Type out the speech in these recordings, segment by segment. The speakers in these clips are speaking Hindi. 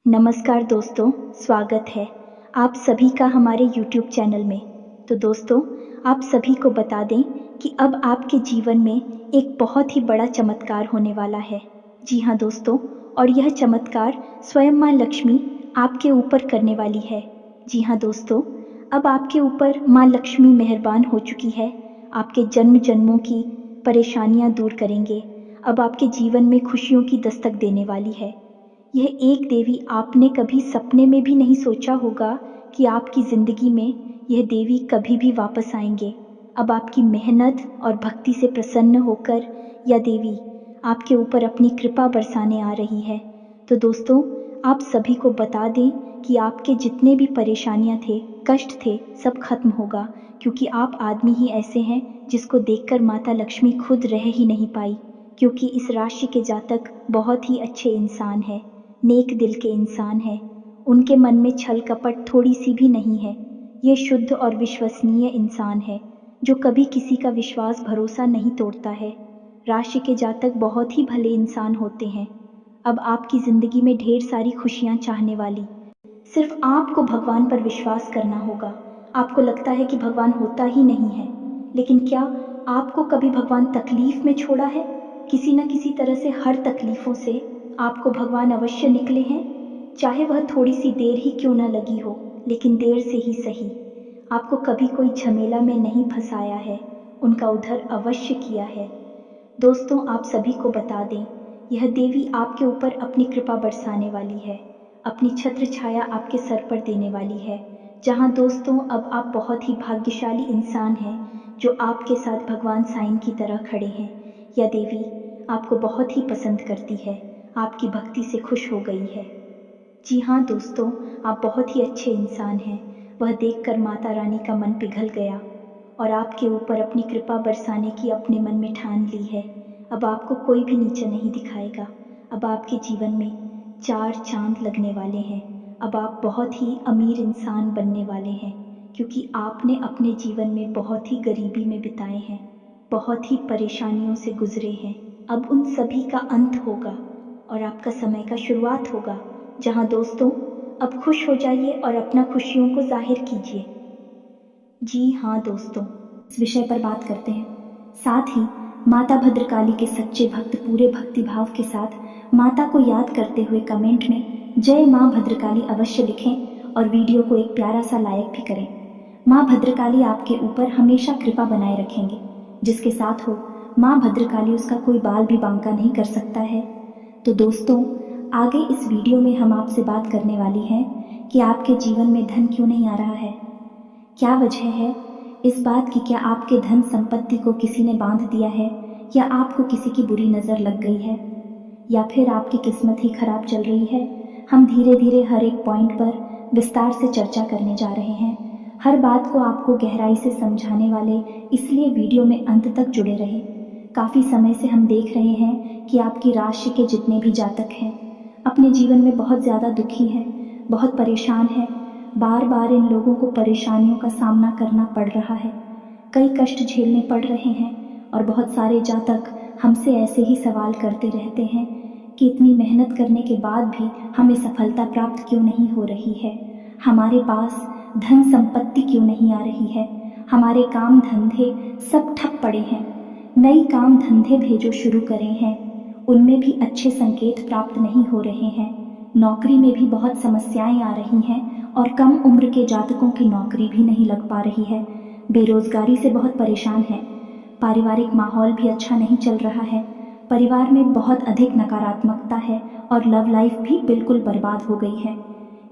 नमस्कार दोस्तों, स्वागत है आप सभी का हमारे YouTube चैनल में। तो दोस्तों, आप सभी को बता दें कि अब आपके जीवन में एक बहुत ही बड़ा चमत्कार होने वाला है। जी हाँ दोस्तों, और यह चमत्कार स्वयं माँ लक्ष्मी आपके ऊपर करने वाली है। जी हाँ दोस्तों, अब आपके ऊपर माँ लक्ष्मी मेहरबान हो चुकी है। आपके जन्म जन्मों की परेशानियाँ दूर करेंगे। अब आपके जीवन में खुशियों की दस्तक देने वाली है। यह एक देवी आपने कभी सपने में भी नहीं सोचा होगा कि आपकी ज़िंदगी में यह देवी कभी भी वापस आएंगे। अब आपकी मेहनत और भक्ति से प्रसन्न होकर यह देवी आपके ऊपर अपनी कृपा बरसाने आ रही है। तो दोस्तों, आप सभी को बता दें कि आपके जितने भी परेशानियां थे, कष्ट थे, सब खत्म होगा, क्योंकि आप आदमी ही ऐसे हैं जिसको देखकर माता लक्ष्मी खुद रह ही नहीं पाई, क्योंकि इस राशि के जातक बहुत ही अच्छे इंसान हैं, नेक दिल के इंसान हैं। उनके मन में छल कपट थोड़ी सी भी नहीं है। ये शुद्ध और विश्वसनीय इंसान है जो कभी किसी का विश्वास भरोसा नहीं तोड़ता है। राशि के जातक बहुत ही भले इंसान होते हैं। अब आपकी ज़िंदगी में ढेर सारी खुशियाँ चाहने वाली, सिर्फ आपको भगवान पर विश्वास करना होगा। आपको लगता है कि भगवान होता ही नहीं है, लेकिन क्या आपको कभी भगवान तकलीफ में छोड़ा है? किसी न किसी तरह से हर तकलीफों से आपको भगवान अवश्य निकले हैं, चाहे वह थोड़ी सी देर ही क्यों न लगी हो, लेकिन देर से ही सही। आपको कभी कोई झमेला में नहीं फंसाया है, उनका उद्धार अवश्य किया है। दोस्तों, आप सभी को बता दें, यह देवी आपके ऊपर अपनी कृपा बरसाने वाली है, अपनी छत्र छाया आपके सर पर देने वाली है। जहां दोस्तों, अब आप बहुत ही भाग्यशाली इंसान हैं जो आपके साथ भगवान साईं की तरह खड़े हैं। यह देवी आपको बहुत ही पसंद करती है, आपकी भक्ति से खुश हो गई है। जी हाँ दोस्तों, आप बहुत ही अच्छे इंसान हैं। वह देखकर माता रानी का मन पिघल गया और आपके ऊपर अपनी कृपा बरसाने की अपने मन में ठान ली है। अब आपको कोई भी नीचा नहीं दिखाएगा। अब आपके जीवन में 4 चांद लगने वाले हैं। अब आप बहुत ही अमीर इंसान बनने वाले हैं, क्योंकि आपने अपने जीवन में बहुत ही गरीबी में बिताए हैं, बहुत ही परेशानियों से गुजरे हैं। अब उन सभी का अंत होगा और आपका समय का शुरुआत होगा, जहां दोस्तों, अब खुश हो जाइए और अपना खुशियों को जाहिर कीजिए। जी हाँ दोस्तों, इस विषय पर बात करते हैं। साथ ही माता भद्रकाली के सच्चे भक्त पूरे भक्ति भाव के साथ माता को याद करते हुए कमेंट में जय माँ भद्रकाली अवश्य लिखें और वीडियो को एक प्यारा सा लाइक भी करें। माँ भद्रकाली आपके ऊपर हमेशा कृपा बनाए रखेंगे। जिसके साथ हो माँ भद्रकाली, उसका कोई बाल भी बांका नहीं कर सकता है। तो दोस्तों, आगे इस वीडियो में हम आपसे बात करने वाली हैं कि आपके जीवन में धन क्यों नहीं आ रहा है। क्या वजह है इस बात की? क्या आपके धन संपत्ति को किसी ने बांध दिया है, या आपको किसी की बुरी नज़र लग गई है, या फिर आपकी किस्मत ही खराब चल रही है? हम धीरे धीरे हर एक पॉइंट पर विस्तार से चर्चा करने जा रहे हैं। हर बात को आपको गहराई से समझाने वाले, इसलिए वीडियो में अंत तक जुड़े रहे। काफ़ी समय से हम देख रहे हैं कि आपकी राशि के जितने भी जातक हैं अपने जीवन में बहुत ज़्यादा दुखी हैं, बहुत परेशान हैं। बार बार इन लोगों को परेशानियों का सामना करना पड़ रहा है, कई कष्ट झेलने पड़ रहे हैं, और बहुत सारे जातक हमसे ऐसे ही सवाल करते रहते हैं कि इतनी मेहनत करने के बाद भी हमें सफलता प्राप्त क्यों नहीं हो रही है, हमारे पास धन संपत्ति क्यों नहीं आ रही है, हमारे काम धंधे सब ठप पड़े हैं, नई काम धंधे भेजो शुरू करें हैं, उनमें भी अच्छे संकेत प्राप्त नहीं हो रहे हैं, नौकरी में भी बहुत समस्याएं आ रही हैं और कम उम्र के जातकों की नौकरी भी नहीं लग पा रही है, बेरोजगारी से बहुत परेशान है, पारिवारिक माहौल भी अच्छा नहीं चल रहा है, परिवार में बहुत अधिक नकारात्मकता है और लव लाइफ भी बिल्कुल बर्बाद हो गई है।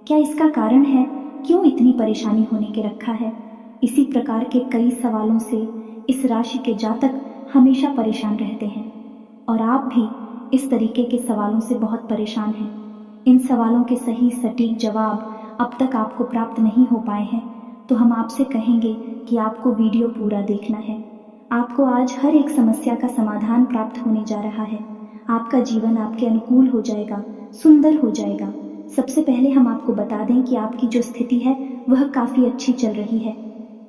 क्या इसका कारण है? क्यों इतनी परेशानी होने के रखा है? इसी प्रकार के कई सवालों से इस राशि के जातक हमेशा परेशान रहते हैं, और आप भी इस तरीके के सवालों से बहुत परेशान हैं। इन सवालों के सही सटीक जवाब अब तक आपको प्राप्त नहीं हो पाए हैं, तो हम आपसे कहेंगे कि आपको वीडियो पूरा देखना है। आपको आज हर एक समस्या का समाधान प्राप्त होने जा रहा है। आपका जीवन आपके अनुकूल हो जाएगा, सुंदर हो जाएगा। सबसे पहले हम आपको बता दें कि आपकी जो स्थिति है वह काफ़ी अच्छी चल रही है,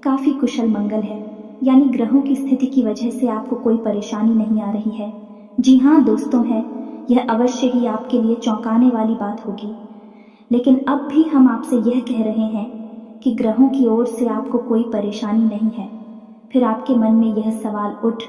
काफ़ी कुशल मंगल है, यानी ग्रहों की स्थिति की वजह से आपको कोई परेशानी नहीं आ रही है। जी हाँ दोस्तों, है यह अवश्य ही आपके लिए चौंकाने वाली बात होगी। लेकिन अब भी हम आपसे यह कह रहे हैं कि ग्रहों की ओर से आपको कोई परेशानी नहीं है। फिर आपके मन में यह सवाल उठ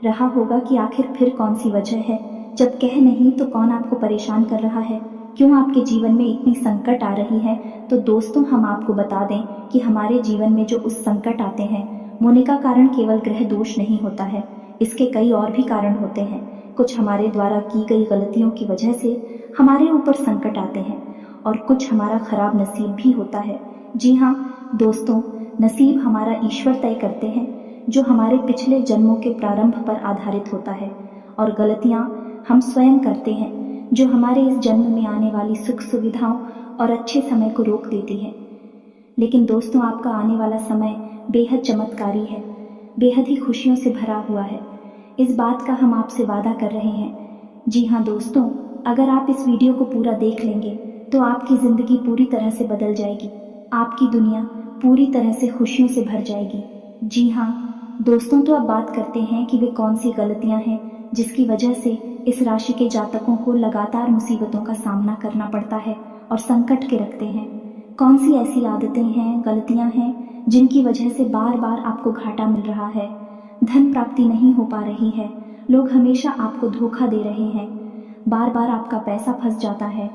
रहा होगा कि आखिर फिर कौन सी वजह है, जब कह नहीं तो कौन आपको परेशान कर रहा है, क्यों आपके जीवन में इतनी संकट आ रही है। तो दोस्तों, हम आपको बता दें कि हमारे जीवन में जो उस संकट आते हैं होने का कारण केवल ग्रह दोष नहीं होता है, इसके कई और भी कारण होते हैं। कुछ हमारे द्वारा की गई गलतियों की वजह से हमारे ऊपर संकट आते हैं और कुछ हमारा खराब नसीब भी होता है। जी हाँ दोस्तों, नसीब हमारा ईश्वर तय करते हैं, जो हमारे पिछले जन्मों के प्रारंभ पर आधारित होता है, और गलतियाँ हम स्वयं करते हैं, जो हमारे इस जन्म में आने वाली सुख सुविधाओं और अच्छे समय को रोक देती है। लेकिन दोस्तों, आपका आने वाला समय बेहद चमत्कारी है, बेहद ही खुशियों से भरा हुआ है। इस बात का हम आपसे वादा कर रहे हैं। जी हाँ दोस्तों, अगर आप इस वीडियो को पूरा देख लेंगे तो आपकी ज़िंदगी पूरी तरह से बदल जाएगी, आपकी दुनिया पूरी तरह से खुशियों से भर जाएगी। जी हाँ दोस्तों, तो अब बात करते हैं कि वे कौन सी गलतियाँ हैं जिसकी वजह से इस राशि के जातकों को लगातार मुसीबतों का सामना करना पड़ता है और संकट के रखते हैं। कौन सी ऐसी आदतें हैं, गलतियाँ हैं जिनकी वजह से बार बार आपको घाटा मिल रहा है, धन प्राप्ति नहीं हो पा रही है, लोग हमेशा आपको धोखा दे रहे हैं, बार बार आपका पैसा फंस जाता है,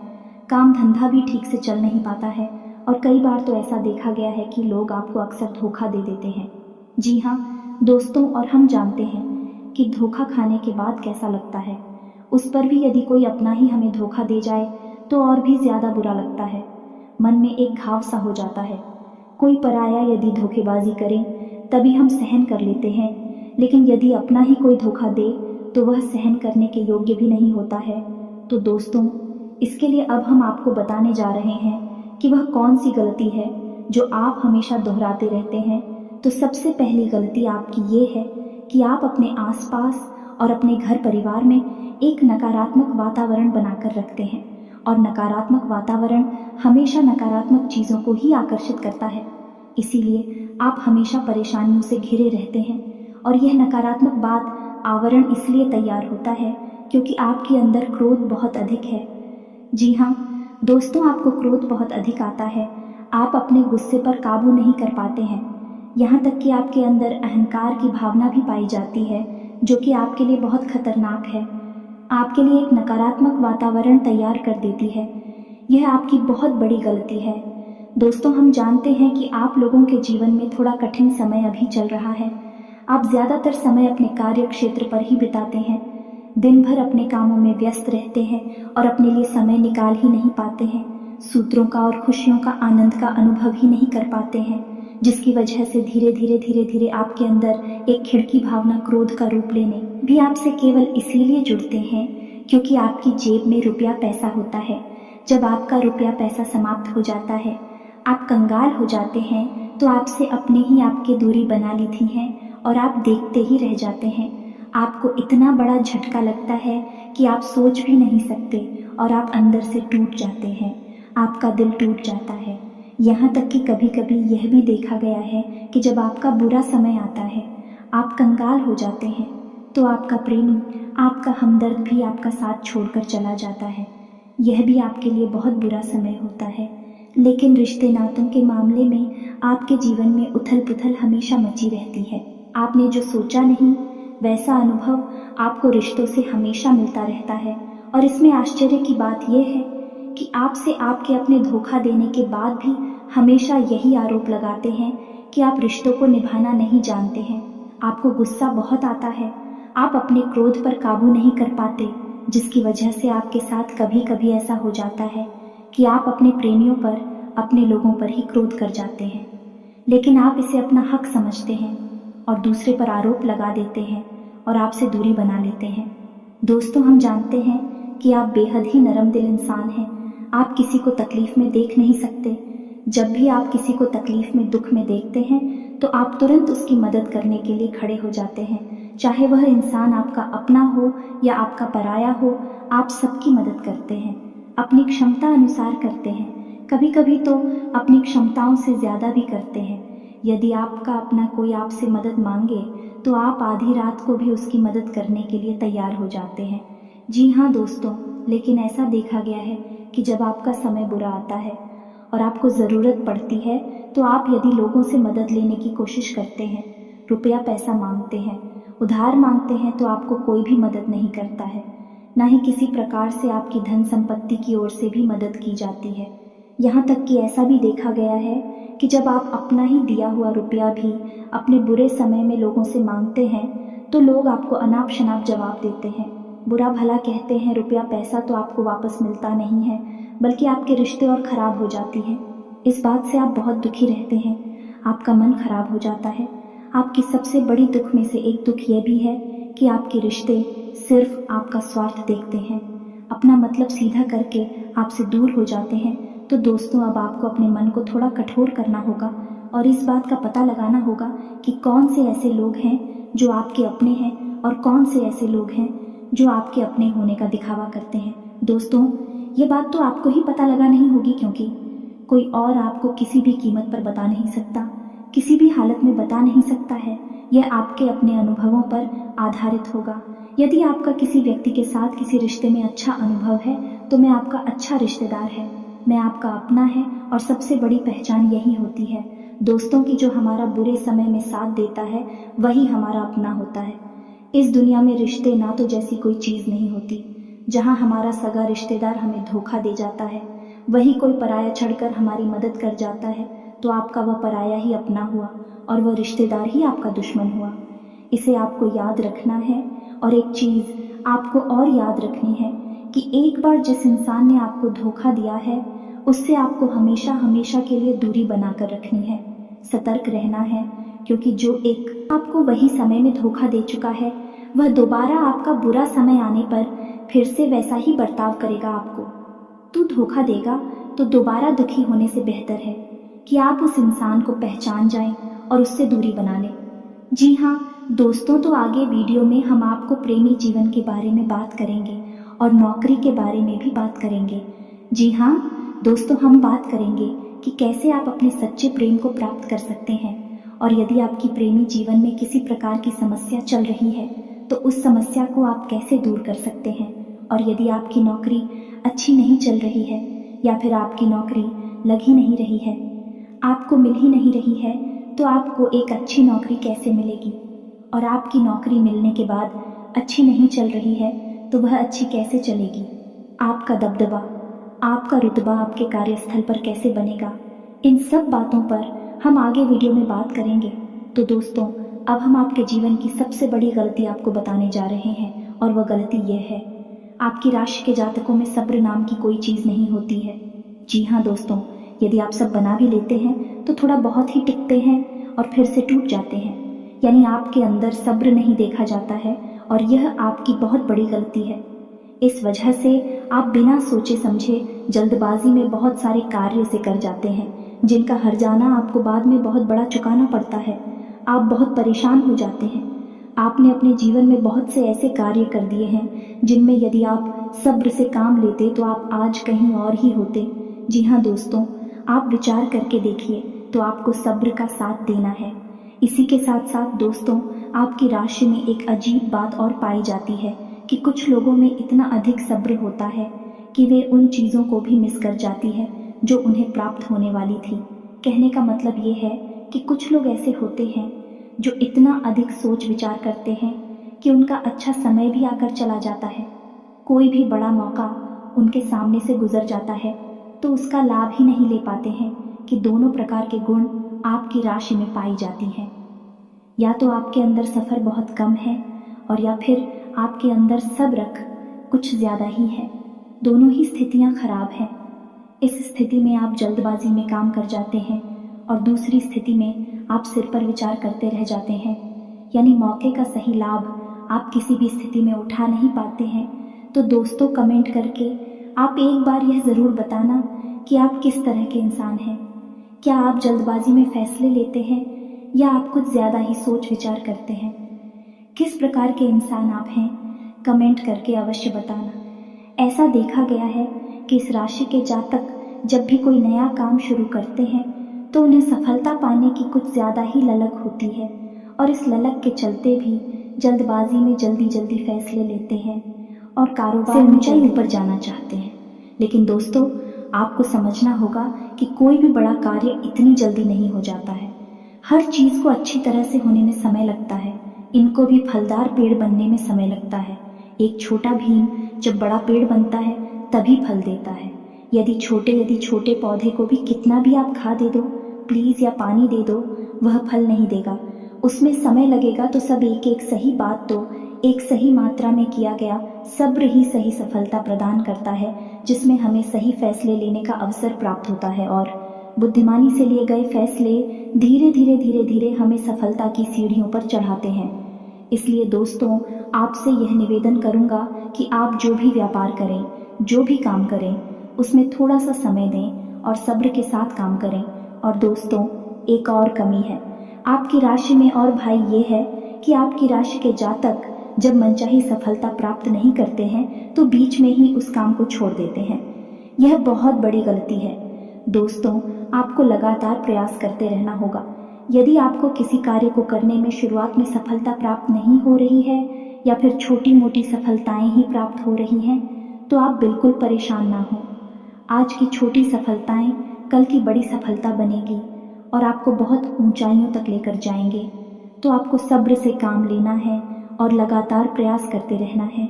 काम धंधा भी ठीक से चल नहीं पाता है, और कई बार तो ऐसा देखा गया है कि लोग आपको अक्सर धोखा दे देते हैं। जी हाँ दोस्तों, और हम जानते हैं कि धोखा खाने के बाद कैसा लगता है। उस पर भी यदि कोई अपना ही हमें धोखा दे जाए तो और भी ज़्यादा बुरा लगता है, मन में एक घाव सा हो जाता है। कोई पराया यदि धोखेबाजी करे तभी हम सहन कर लेते हैं, लेकिन यदि अपना ही कोई धोखा दे तो वह सहन करने के योग्य भी नहीं होता है। तो दोस्तों, इसके लिए अब हम आपको बताने जा रहे हैं कि वह कौन सी गलती है जो आप हमेशा दोहराते रहते हैं। तो सबसे पहली गलती आपकी ये है कि आप अपने आसपास और अपने घर परिवार में एक नकारात्मक वातावरण बनाकर रखते हैं, और नकारात्मक वातावरण हमेशा नकारात्मक चीज़ों को ही आकर्षित करता है। इसीलिए आप हमेशा परेशानियों से घिरे रहते हैं, और यह नकारात्मक बात आवरण इसलिए तैयार होता है क्योंकि आपके अंदर क्रोध बहुत अधिक है। जी हाँ दोस्तों, आपको क्रोध बहुत अधिक आता है, आप अपने गुस्से पर काबू नहीं कर पाते हैं, यहाँ तक कि आपके अंदर अहंकार की भावना भी पाई जाती है, जो कि आपके लिए बहुत खतरनाक है, आपके लिए एक नकारात्मक वातावरण तैयार कर देती है। यह आपकी बहुत बड़ी गलती है। दोस्तों, हम जानते हैं कि आप लोगों के जीवन में थोड़ा कठिन समय अभी चल रहा है। आप ज़्यादातर समय अपने कार्य क्षेत्र पर ही बिताते हैं, दिन भर अपने कामों में व्यस्त रहते हैं और अपने लिए समय निकाल ही नहीं पाते हैं, सूत्रों का और खुशियों का आनंद का अनुभव ही नहीं कर पाते हैं, जिसकी वजह से धीरे धीरे आपके अंदर एक खिड़की भावना क्रोध का रूप लेने भी आपसे केवल इसीलिए जुड़ते हैं क्योंकि आपकी जेब में रुपया पैसा होता है। जब आपका रुपया पैसा समाप्त हो जाता है, आप कंगाल हो जाते हैं, तो आपसे अपने ही आपकी दूरी बना ली थी हैं और आप देखते ही रह जाते हैं। आपको इतना बड़ा झटका लगता है कि आप सोच भी नहीं सकते और आप अंदर से टूट जाते हैं, आपका दिल टूट जाता है। यहाँ तक कि कभी कभी यह भी देखा गया है कि जब आपका बुरा समय आता है, आप कंगाल हो जाते हैं, तो आपका प्रेमी, आपका हमदर्द भी आपका साथ छोड़कर चला जाता है। यह भी आपके लिए बहुत बुरा समय होता है। लेकिन रिश्ते नातों के मामले में आपके जीवन में उथल पुथल हमेशा मची रहती है। आपने जो सोचा नहीं वैसा अनुभव आपको रिश्तों से हमेशा मिलता रहता है। और इसमें आश्चर्य की बात यह है कि आपसे आपके अपने धोखा देने के बाद भी हमेशा यही आरोप लगाते हैं कि आप रिश्तों को निभाना नहीं जानते हैं। आपको गुस्सा बहुत आता है, आप अपने क्रोध पर काबू नहीं कर पाते, जिसकी वजह से आपके साथ कभी कभी ऐसा हो जाता है कि आप अपने प्रेमियों पर, अपने लोगों पर ही क्रोध कर जाते हैं। लेकिन आप इसे अपना हक समझते हैं और दूसरे पर आरोप लगा देते हैं और आपसे दूरी बना लेते हैं। दोस्तों, हम जानते हैं कि आप बेहद ही नरम दिल इंसान हैं। आप किसी को तकलीफ में देख नहीं सकते। जब भी आप किसी को तकलीफ में, दुख में देखते हैं तो आप तुरंत उसकी मदद करने के लिए खड़े हो जाते हैं। चाहे वह इंसान आपका अपना हो या आपका पराया हो, आप सबकी मदद करते हैं, अपनी क्षमता अनुसार करते हैं, कभी कभी तो अपनी क्षमताओं से ज़्यादा भी करते हैं। यदि आपका अपना कोई आपसे मदद मांगे तो आप आधी रात को भी उसकी मदद करने के लिए तैयार हो जाते हैं। जी हाँ दोस्तों, लेकिन ऐसा देखा गया है कि जब आपका समय बुरा आता है और आपको ज़रूरत पड़ती है तो आप यदि लोगों से मदद लेने की कोशिश करते हैं, रुपया पैसा मांगते हैं, उधार मांगते हैं, तो आपको कोई भी मदद नहीं करता है। ना ही किसी प्रकार से आपकी धन संपत्ति की ओर से भी मदद की जाती है। यहाँ तक कि ऐसा भी देखा गया है कि जब आप अपना ही दिया हुआ रुपया भी अपने बुरे समय में लोगों से मांगते हैं तो लोग आपको अनाप शनाप जवाब देते हैं, बुरा भला कहते हैं। रुपया पैसा तो आपको वापस मिलता नहीं है, बल्कि आपके रिश्ते और ख़राब हो जाती हैं। इस बात से आप बहुत दुखी रहते हैं, आपका मन खराब हो जाता है। आपकी सबसे बड़ी दुख में से एक दुख यह भी है कि आपके रिश्ते सिर्फ आपका स्वार्थ देखते हैं, अपना मतलब सीधा करके आपसे दूर हो जाते हैं। तो दोस्तों, अब आपको अपने मन को थोड़ा कठोर करना होगा और इस बात का पता लगाना होगा कि कौन से ऐसे लोग हैं जो आपके अपने हैं और कौन से ऐसे लोग हैं जो आपके अपने होने का दिखावा करते हैं। दोस्तों, ये बात तो आपको ही पता लगा नहीं होगी, क्योंकि कोई और आपको किसी भी कीमत पर बता नहीं सकता, किसी भी हालत में बता नहीं सकता है। यह आपके अपने अनुभवों पर आधारित होगा। यदि आपका किसी व्यक्ति के साथ किसी रिश्ते में अच्छा अनुभव है तो मैं आपका अच्छा रिश्तेदार है, मैं आपका अपना है, और सबसे बड़ी पहचान यही होती है दोस्तों की, जो हमारा बुरे समय में साथ देता है वही हमारा अपना होता है। इस दुनिया में रिश्ते ना तो जैसी कोई चीज़ नहीं होती। जहाँ हमारा सगा रिश्तेदार हमें धोखा दे जाता है, वही कोई पराया छड़कर हमारी मदद कर जाता है, तो आपका वह पराया ही अपना हुआ और वह रिश्तेदार ही आपका दुश्मन हुआ। इसे आपको याद रखना है। और एक चीज़ आपको और याद रखनी है कि एक बार जिस इंसान ने आपको धोखा दिया है उससे आपको हमेशा हमेशा के लिए दूरी बनाकर रखनी है, सतर्क रहना है, क्योंकि जो एक आपको वही समय में धोखा दे चुका है वह दोबारा आपका बुरा समय आने पर फिर से वैसा ही बर्ताव करेगा आपको। तू धोखा देगा तो दोबारा दुखी होने से बेहतर है कि आप उस इंसान को पहचान जाएं और उससे दूरी बना लें। जी हाँ दोस्तों, तो आगे वीडियो में हम आपको प्रेमी जीवन के बारे में बात करेंगे और नौकरी के बारे में भी बात करेंगे। जी हाँ दोस्तों, हम बात करेंगे कि कैसे आप अपने सच्चे प्रेम को प्राप्त कर सकते हैं, और यदि आपकी प्रेमी जीवन में किसी प्रकार की समस्या चल रही है तो उस समस्या को आप कैसे दूर कर सकते हैं। और यदि आपकी नौकरी अच्छी नहीं चल रही है या फिर आपकी नौकरी लग ही नहीं रही है, आपको मिल ही नहीं रही है, तो आपको एक अच्छी नौकरी कैसे मिलेगी। और आपकी नौकरी मिलने के बाद अच्छी नहीं चल रही है तो वह अच्छी कैसे चलेगी। आपका दबदबा, आपका रुतबा आपके कार्यस्थल पर कैसे बनेगा। इन सब बातों पर हम आगे वीडियो में बात करेंगे। तो दोस्तों, अब हम आपके जीवन की सबसे बड़ी गलती आपको बताने जा रहे हैं, और वह गलती यह है, आपकी राशि के जातकों में सब्र नाम की कोई चीज़ नहीं होती है। जी हाँ दोस्तों, यदि आप सब बना भी लेते हैं तो थोड़ा बहुत ही टिकते हैं और फिर से टूट जाते हैं, यानी आपके अंदर सब्र नहीं देखा जाता है, और यह आपकी बहुत बड़ी गलती है। इस वजह से आप बिना सोचे समझे जल्दबाजी में बहुत सारे कार्य से कर जाते हैं, जिनका हर्जाना आपको बाद में बहुत बड़ा चुकाना पड़ता है। आप बहुत परेशान हो जाते हैं। आपने अपने जीवन में बहुत से ऐसे कार्य कर दिए हैं जिनमें यदि आप सब्र से काम लेते तो आप आज कहीं और ही होते। जी हाँ दोस्तों, आप विचार करके देखिए, तो आपको सब्र का साथ देना है। इसी के साथ साथ दोस्तों, आपकी राशि में एक अजीब बात और पाई जाती है कि कुछ लोगों में इतना अधिक सब्र होता है कि वे उन चीज़ों को भी मिस कर जाती है जो उन्हें प्राप्त होने वाली थी। कहने का मतलब ये है कि कुछ लोग ऐसे होते हैं जो इतना अधिक सोच विचार करते हैं कि उनका अच्छा समय भी आकर चला जाता है। कोई भी बड़ा मौका उनके सामने से गुजर जाता है तो उसका लाभ ही नहीं ले पाते हैं कि दोनों प्रकार के गुण आपकी राशि में पाई जाती हैं। या तो आपके अंदर सफ़र बहुत कम है, और या फिर आपके अंदर सब्र कुछ ज़्यादा ही है। दोनों ही स्थितियाँ खराब हैं। इस स्थिति में आप जल्दबाजी में काम कर जाते हैं और दूसरी स्थिति में आप सिर पर विचार करते रह जाते हैं, यानी मौके का सही लाभ आप किसी भी स्थिति में उठा नहीं पाते हैं। तो दोस्तों, कमेंट करके आप एक बार यह ज़रूर बताना कि आप किस तरह के इंसान हैं। क्या आप जल्दबाजी में फैसले लेते हैं या आप कुछ ज़्यादा ही सोच विचार करते हैं। किस प्रकार के इंसान आप हैं, कमेंट करके अवश्य बताना। ऐसा देखा गया है कि इस राशि के जातक जब भी कोई नया काम शुरू करते हैं तो उन्हें सफलता पाने की कुछ ज़्यादा ही ललक होती है, और इस ललक के चलते भी जल्दबाजी में जल्दी जल्दी फैसले लेते हैं और कारोबार में ऊंचाई ऊपर जाना चाहते हैं। लेकिन दोस्तों, आपको समझना होगा कि कोई भी बड़ा कार्य इतनी जल्दी नहीं हो जाता है। हर चीज को अच्छी तरह से होने में समय लगता है। इनको भी फलदार पेड़ बनने में समय लगता है। एक छोटा भीम जब बड़ा पेड़ बनता है तभी फल देता है। यदि छोटे पौधे को भी कितना भी आप खाद दे दो प्लीज या पानी दे दो, वह फल नहीं देगा। उसमें समय लगेगा। तो सब एक एक सही बात तो एक सही मात्रा में किया गया सब्र ही सही सफलता प्रदान करता है, जिसमें हमें सही फैसले लेने का अवसर प्राप्त होता है और बुद्धिमानी से लिए गए फैसले धीरे धीरे हमें सफलता की सीढ़ियों पर चढ़ाते हैं। इसलिए दोस्तों, आपसे यह निवेदन करूंगा कि आप जो भी व्यापार करें, जो भी काम करें, उसमें थोड़ा सा समय दें और सब्र के साथ काम करें। और दोस्तों, एक और कमी है आपकी राशि में, और भाई ये है कि आपकी राशि के जातक जब मनचाही सफलता प्राप्त नहीं करते हैं तो बीच में ही उस काम को छोड़ देते हैं। यह बहुत बड़ी गलती है। दोस्तों, आपको लगातार प्रयास करते रहना होगा। यदि आपको किसी कार्य को करने में शुरुआत में सफलता प्राप्त नहीं हो रही है या फिर छोटी मोटी सफलताएं ही प्राप्त हो रही हैं, तो आप बिल्कुल परेशान ना हो। आज की छोटी सफलताएं कल की बड़ी सफलता बनेगी और आपको बहुत ऊंचाइयों तक लेकर जाएंगे। तो आपको सब्र से काम लेना है और लगातार प्रयास करते रहना है।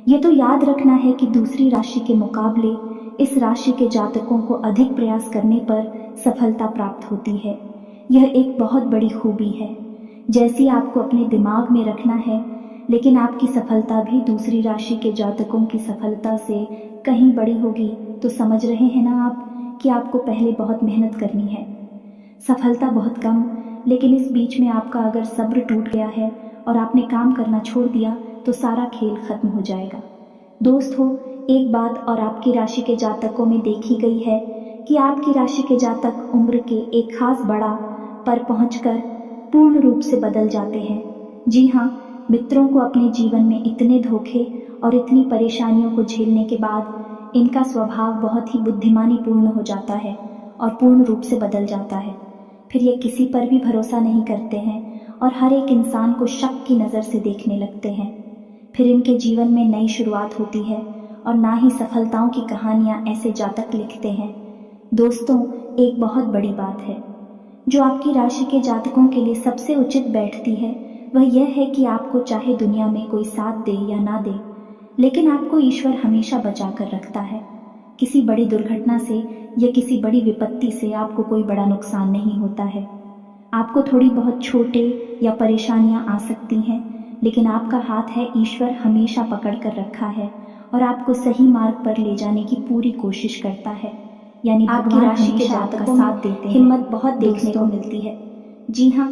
ये तो याद रखना है कि दूसरी राशि के मुकाबले इस राशि के जातकों को अधिक प्रयास करने पर सफलता प्राप्त होती है। यह एक बहुत बड़ी खूबी है, जैसी आपको अपने दिमाग में रखना है। लेकिन आपकी सफलता भी दूसरी राशि के जातकों की सफलता से कहीं बड़ी होगी। तो समझ रहे हैं ना आप कि आपको पहले बहुत मेहनत करनी है। सफलता बहुत कम, लेकिन इस बीच में आपका अगर सब्र टूट गया है और आपने काम करना छोड़ दिया तो सारा खेल खत्म हो जाएगा। दोस्त हो, एक बात और आपकी राशि के जातकों में देखी गई है कि आपकी राशि के जातक उम्र के एक खास बड़ा पर पहुंचकर पूर्ण रूप से बदल जाते हैं। जी हाँ, मित्रों को अपने जीवन में इतने धोखे और इतनी परेशानियों को झेलने के बाद इनका स्वभाव बहुत ही बुद्धिमानी पूर्ण हो जाता है और पूर्ण रूप से बदल जाता है। फिर ये किसी पर भी भरोसा नहीं करते हैं और हर एक इंसान को शक की नज़र से देखने लगते हैं। फिर इनके जीवन में नई शुरुआत होती है और ना ही सफलताओं की कहानियां ऐसे जातक लिखते हैं। दोस्तों, एक बहुत बड़ी बात है जो आपकी राशि के जातकों के लिए सबसे उचित बैठती है, वह यह है कि आपको चाहे दुनिया में कोई साथ दे या ना दे, लेकिन आपको ईश्वर हमेशा बचा कर रखता है। किसी बड़ी दुर्घटना से या किसी बड़ी विपत्ति से आपको कोई बड़ा नुकसान नहीं होता है। आपको थोड़ी बहुत छोटे या परेशानियां आ सकती हैं, लेकिन आपका हाथ है ईश्वर हमेशा पकड़ कर रखा है और आपको सही मार्ग पर ले जाने की पूरी कोशिश करता है। यानी आपकी राशि के जातकों साथ देते हैं। हिम्मत बहुत देखने को मिलती है। जी हाँ,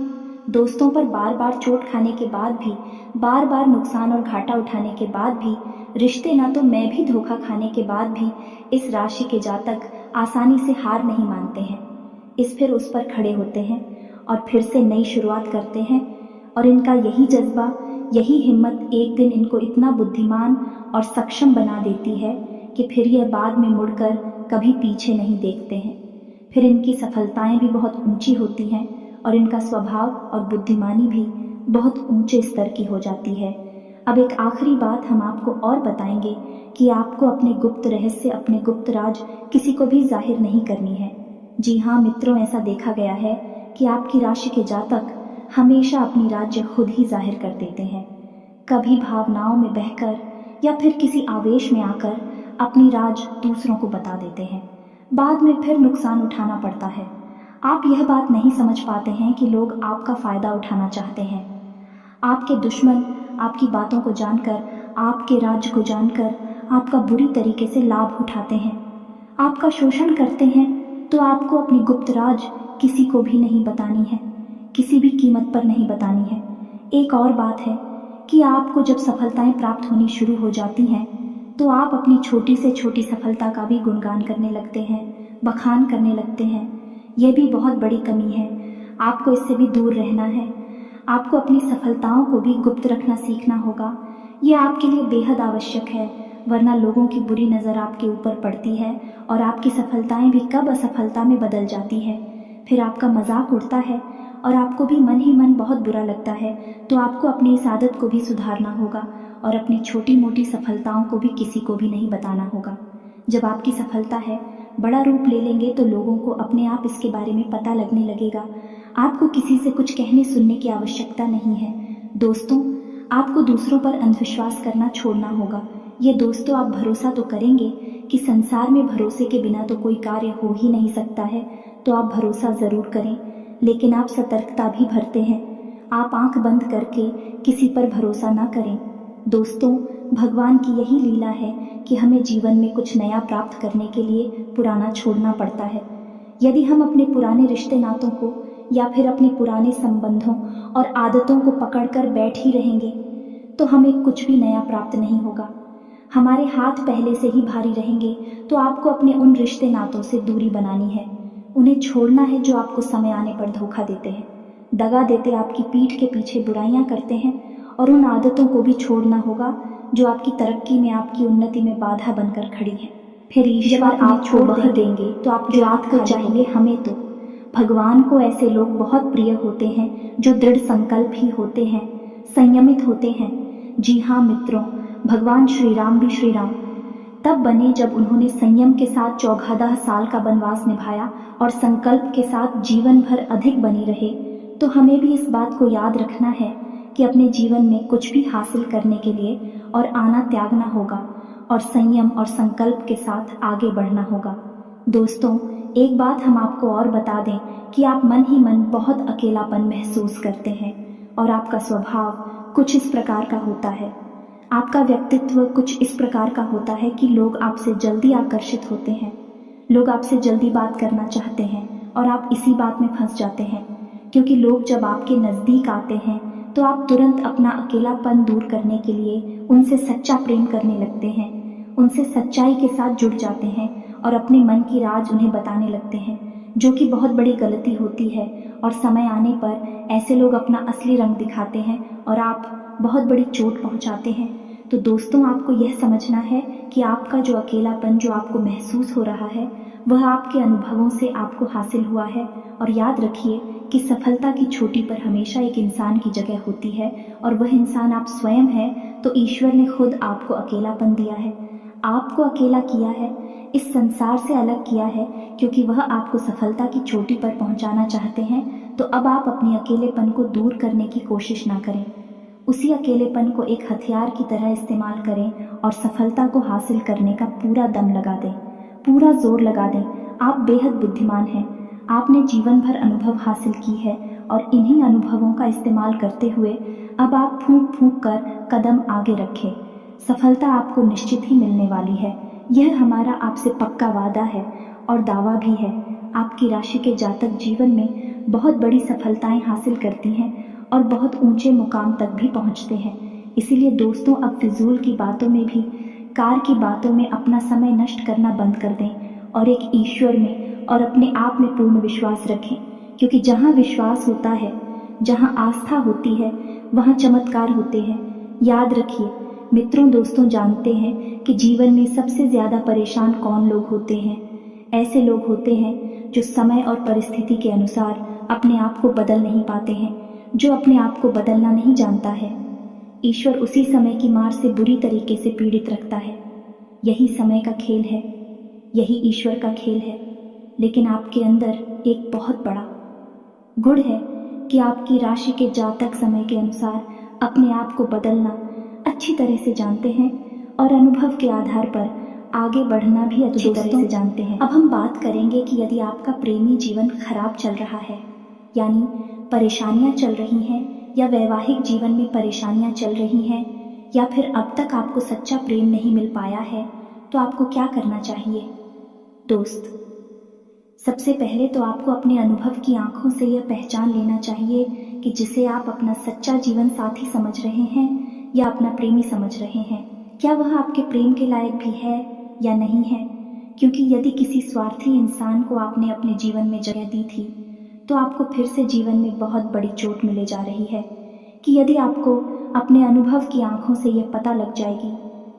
दोस्तों पर बार बार चोट खाने के बाद भी, बार बार नुकसान और घाटा उठाने के बाद भी, रिश्ते ना तो मैं भी धोखा खाने के बाद भी इस राशि के जातक आसानी से हार नहीं मानते हैं। इस फिर उस पर खड़े होते हैं और फिर से नई शुरुआत करते हैं। और इनका यही जज्बा, यही हिम्मत एक दिन इनको इतना बुद्धिमान और सक्षम बना देती है कि फिर यह बाद में मुड़कर कभी पीछे नहीं देखते हैं। फिर इनकी सफलताएं भी बहुत ऊंची होती हैं और इनका स्वभाव और बुद्धिमानी भी बहुत ऊंचे स्तर की हो जाती है। अब एक आखिरी बात हम आपको और बताएंगे कि आपको अपने गुप्त रहस्य, अपने गुप्त राज किसी को भी जाहिर नहीं करनी है। जी हाँ मित्रों, ऐसा देखा गया है कि आपकी राशि के जातक हमेशा अपनी राज्य खुद ही जाहिर कर देते हैं। कभी भावनाओं में बहकर या फिर किसी आवेश में आकर अपनी राज दूसरों को बता देते हैं। बाद में फिर नुकसान उठाना पड़ता है। आप यह बात नहीं समझ पाते हैं कि लोग आपका फायदा उठाना चाहते हैं। आपके दुश्मन आपकी बातों को जानकर, आपके राज्य को जानकर आपका बुरी तरीके से लाभ उठाते हैं, आपका शोषण करते हैं। तो आपको अपनी गुप्त राज किसी को भी नहीं बतानी है, किसी भी कीमत पर नहीं बतानी है। एक और बात है कि आपको जब सफलताएं प्राप्त होनी शुरू हो जाती हैं तो आप अपनी छोटी से छोटी सफलता का भी गुणगान करने लगते हैं, बखान करने लगते हैं। यह भी बहुत बड़ी कमी है। आपको इससे भी दूर रहना है। आपको अपनी सफलताओं को भी गुप्त रखना सीखना होगा। ये आपके लिए बेहद आवश्यक है, वरना लोगों की बुरी नज़र आपके ऊपर पड़ती है और आपकी सफलताएं भी कब असफलता में बदल जाती है। फिर आपका मजाक उड़ता है और आपको भी मन ही मन बहुत बुरा लगता है। तो आपको अपनी इस आदत को भी सुधारना होगा और अपनी छोटी मोटी सफलताओं को भी किसी को भी नहीं बताना होगा। जब आपकी सफलता है बड़ा रूप ले लेंगे तो लोगों को अपने आप इसके बारे में पता लगने लगेगा। आपको किसी से कुछ कहने सुनने की आवश्यकता नहीं है। दोस्तों, आपको दूसरों पर अंधविश्वास करना छोड़ना होगा। ये दोस्तों, आप भरोसा तो करेंगे कि संसार में भरोसे के बिना तो कोई कार्य हो ही नहीं सकता है, तो आप भरोसा ज़रूर करें, लेकिन आप सतर्कता भी बरतें हैं। आप आंख बंद करके किसी पर भरोसा ना करें। दोस्तों, भगवान की यही लीला है कि हमें जीवन में कुछ नया प्राप्त करने के लिए पुराना छोड़ना पड़ता है। यदि हम अपने पुराने रिश्ते नातों को या फिर अपने पुराने संबंधों और आदतों को पकड़कर बैठ ही रहेंगे तो हमें कुछ भी नया प्राप्त नहीं होगा। हमारे हाथ पहले से ही भारी रहेंगे, तो आपको अपने उन रिश्ते नातों से दूरी बनानी है। उन्हें छोड़ना है जो आपको समय आने पर धोखा देते हैं, दगा देते, आपकी पीठ के पीछे बुराइयां करते हैं। और उन आदतों को भी छोड़ना होगा जो आपकी तरक्की में, आपकी उन्नति में बाधा बनकर खड़ी है। फिर ईश्वर आप छोड़ देंगे तो आपके हाथ को चाहिए हमें तो। भगवान को ऐसे लोग बहुत प्रिय होते हैं जो दृढ़ संकल्प ही होते हैं, संयमित होते हैं। जी हाँ मित्रों, भगवान श्री राम भी श्री राम तब बने जब उन्होंने संयम के साथ 14 साल का वनवास निभाया और संकल्प के साथ जीवन भर अधिक बनी रहे। तो हमें भी इस बात को याद रखना है कि अपने जीवन में कुछ भी हासिल करने के लिए और आना त्यागना होगा और संयम और संकल्प के साथ आगे बढ़ना होगा। दोस्तों, एक बात हम आपको और बता दें कि आप मन ही मन बहुत अकेलापन महसूस करते हैं और आपका स्वभाव कुछ इस प्रकार का होता है। आपका व्यक्तित्व कुछ इस प्रकार का होता है कि लोग आपसे जल्दी आकर्षित होते हैं, लोग आपसे जल्दी बात करना चाहते हैं और आप इसी बात में फंस जाते हैं, क्योंकि लोग जब आपके नज़दीक आते हैं तो आप तुरंत अपना अकेलापन दूर करने के लिए उनसे सच्चा प्रेम करने लगते हैं, उनसे सच्चाई के साथ जुड़ जाते हैं और अपने मन की राज उन्हें बताने लगते हैं, जो कि बहुत बड़ी गलती होती है। और समय आने पर ऐसे लोग अपना असली रंग दिखाते हैं और आप बहुत बड़ी चोट पहुंचाते हैं। तो दोस्तों, आपको यह समझना है कि आपका जो अकेलापन जो आपको महसूस हो रहा है वह आपके अनुभवों से आपको हासिल हुआ है। और याद रखिए कि सफलता की चोटी पर हमेशा एक इंसान की जगह होती है और वह इंसान आप स्वयं हैं। तो ईश्वर ने खुद आपको अकेलापन दिया है, आपको अकेला किया है, इस संसार से अलग किया है, क्योंकि वह आपको सफलता की चोटी पर पहुंचाना चाहते हैं। तो अब आप अपने अकेलेपन को दूर करने की कोशिश ना करें, उसी अकेलेपन को एक हथियार की तरह इस्तेमाल करें और सफलता को हासिल करने का पूरा दम लगा दें, पूरा जोर लगा दें। आप बेहद बुद्धिमान हैं, आपने जीवन भर अनुभव हासिल की है और इन्हीं अनुभवों का इस्तेमाल करते हुए अब आप फूंक फूंक कर कदम आगे रखें। सफलता आपको निश्चित ही मिलने वाली है, यह हमारा आपसे पक्का वादा है और दावा भी है। आपकी राशि के जातक जीवन में बहुत बड़ी सफलताएं हासिल करती हैं और बहुत ऊंचे मुकाम तक भी पहुंचते हैं। इसीलिए दोस्तों, अब फिजूल की बातों में भी, कार की बातों में अपना समय नष्ट करना बंद कर दें और एक ईश्वर में और अपने आप में पूर्ण विश्वास रखें, क्योंकि जहाँ विश्वास होता है, जहाँ आस्था होती है, वहाँ चमत्कार होते हैं। याद रखिए मित्रों, दोस्तों, जानते हैं कि जीवन में सबसे ज़्यादा परेशान कौन लोग होते हैं? ऐसे लोग होते हैं जो समय और परिस्थिति के अनुसार अपने आप को बदल नहीं पाते हैं, जो अपने आप को बदलना नहीं जानता है। ईश्वर उसी समय की मार से बुरी तरीके से पीड़ित रखता है। यही समय का खेल है, यही ईश्वर का खेल है। लेकिन आपके अंदर एक बहुत बड़ा गुण है कि आपकी राशि के जातक समय के अनुसार अपने आप को बदलना अच्छी तरह से जानते हैं और अनुभव के आधार पर आगे बढ़ना भी अच्छी तरह से जानते हैं। अब हम बात करेंगे कि यदि आपका प्रेमी जीवन खराब चल रहा है, यानी परेशानियां चल रही हैं, या वैवाहिक जीवन में परेशानियां चल रही हैं, या फिर अब तक आपको सच्चा प्रेम नहीं मिल पाया है, तो आपको क्या करना चाहिए? दोस्त, सबसे पहले तो आपको अपने अनुभव की आंखों से यह पहचान लेना चाहिए कि जिसे आप अपना सच्चा जीवन साथी समझ रहे हैं या अपना प्रेमी समझ रहे हैं, क्या वह आपके प्रेम के लायक भी है या नहीं है। क्योंकि यदि किसी स्वार्थी इंसान को आपने अपने जीवन में जगह दी थी, तो आपको फिर से जीवन में बहुत बड़ी चोट मिले जा रही है कि यदि आपको अपने अनुभव की आंखों से यह पता लग जाएगी,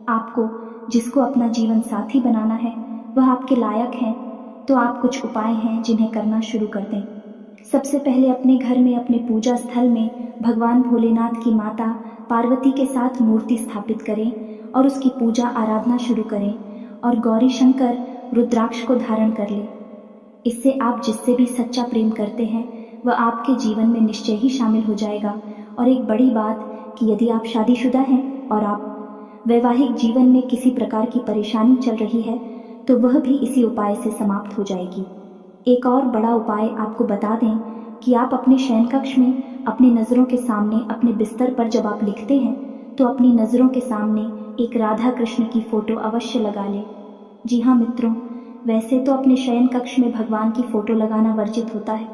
आपको जिसको अपना जीवन साथी बनाना है वह आपके लायक है, तो आप कुछ उपाय हैं जिन्हें करना शुरू कर दें। सबसे पहले अपने घर में, अपने पूजा स्थल में भगवान भोलेनाथ की माता पार्वती के साथ मूर्ति स्थापित करें और उसकी पूजा आराधना शुरू करें और गौरी शंकर रुद्राक्ष को धारण कर ले। इससे आप जिससे भी सच्चा प्रेम करते हैं वह आपके जीवन में निश्चय ही शामिल हो जाएगा। और एक बड़ी बात कि यदि आप शादीशुदा हैं और आप वैवाहिक जीवन में किसी प्रकार की परेशानी चल रही है तो वह भी इसी उपाय से समाप्त हो जाएगी। एक और बड़ा उपाय आपको बता दें कि आप अपने शयन कक्ष में अपनी नज़रों के सामने अपने बिस्तर पर जब आप लिखते हैं तो अपनी नज़रों के सामने एक राधा कृष्ण की फोटो अवश्य लगा लें। जी हाँ मित्रों, वैसे तो अपने शयन कक्ष में भगवान की फोटो लगाना वर्जित होता है,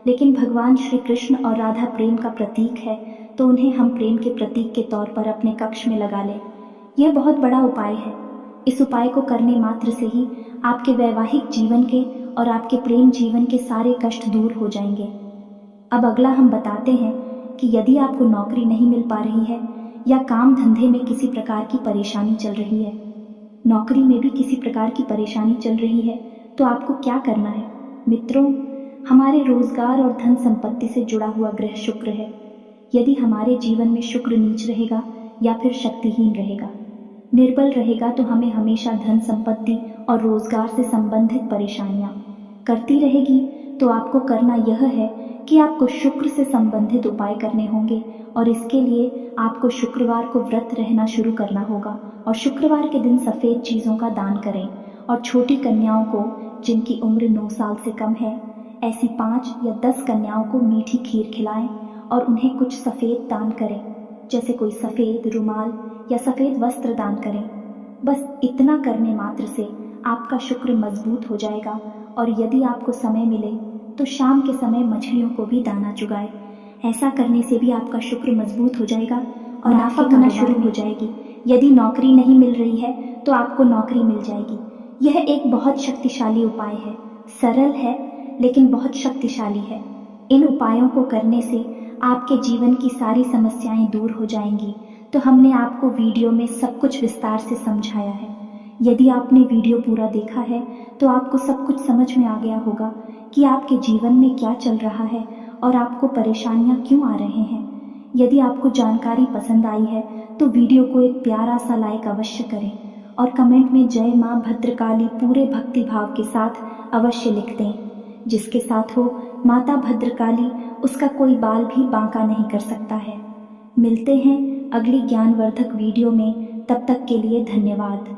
लेकिन भगवान श्री कृष्ण और राधा प्रेम का प्रतीक है तो उन्हें हम प्रेम के प्रतीक के तौर पर अपने कक्ष में लगा लें। यह बहुत बड़ा उपाय है। इस उपाय को करने मात्र से ही आपके वैवाहिक जीवन के और आपके प्रेम जीवन के सारे कष्ट दूर हो जाएंगे। अब अगला हम बताते हैं कि यदि आपको नौकरी नहीं मिल पा रही है या काम धंधे में किसी प्रकार की परेशानी चल रही है, नौकरी में भी किसी प्रकार की परेशानी चल रही है, तो आपको क्या करना है। मित्रों, हमारे रोजगार और धन संपत्ति से जुड़ा हुआ ग्रह शुक्र है। यदि हमारे जीवन में शुक्र नीच रहेगा या फिर शक्तिहीन रहेगा, निर्बल रहेगा, तो हमें हमेशा धन संपत्ति और रोजगार से संबंधित परेशानियां करती रहेगी। तो आपको करना यह है कि आपको शुक्र से संबंधित उपाय करने होंगे और इसके लिए आपको शुक्रवार को व्रत रहना शुरू करना होगा और शुक्रवार के दिन सफ़ेद चीज़ों का दान करें और छोटी कन्याओं को जिनकी उम्र 9 साल से कम है, ऐसी 5 या 10 कन्याओं को मीठी खीर खिलाएं और उन्हें कुछ सफ़ेद दान करें, जैसे कोई सफ़ेद रुमाल या सफ़ेद वस्त्र दान करें। बस इतना करने मात्र से आपका शुक्र मजबूत हो जाएगा। और यदि आपको समय मिले तो शाम के समय मछलियों को भी दाना चुगाएं। ऐसा करने से भी आपका शुक्र मजबूत हो जाएगा और नाफा होना शुरू हो जाएगी। यदि नौकरी नहीं मिल रही है तो आपको नौकरी मिल जाएगी। यह एक बहुत शक्तिशाली उपाय है, सरल है लेकिन बहुत शक्तिशाली है। इन उपायों को करने से आपके जीवन की सारी समस्याएं दूर हो जाएंगी। तो हमने आपको वीडियो में सब कुछ विस्तार से समझाया है। यदि आपने वीडियो पूरा देखा है तो आपको सब कुछ समझ में आ गया होगा कि आपके जीवन में क्या चल रहा है और आपको परेशानियां क्यों आ रहे हैं। यदि आपको जानकारी पसंद आई है तो वीडियो को एक प्यारा सा लाइक अवश्य करें और कमेंट में जय माँ भद्रकाली पूरे भक्ति भाव के साथ अवश्य लिख दें। जिसके साथ हो माता भद्रकाली, उसका कोई बाल भी बांका नहीं कर सकता है। मिलते हैं अगली ज्ञानवर्धक वीडियो में, तब तक के लिए धन्यवाद।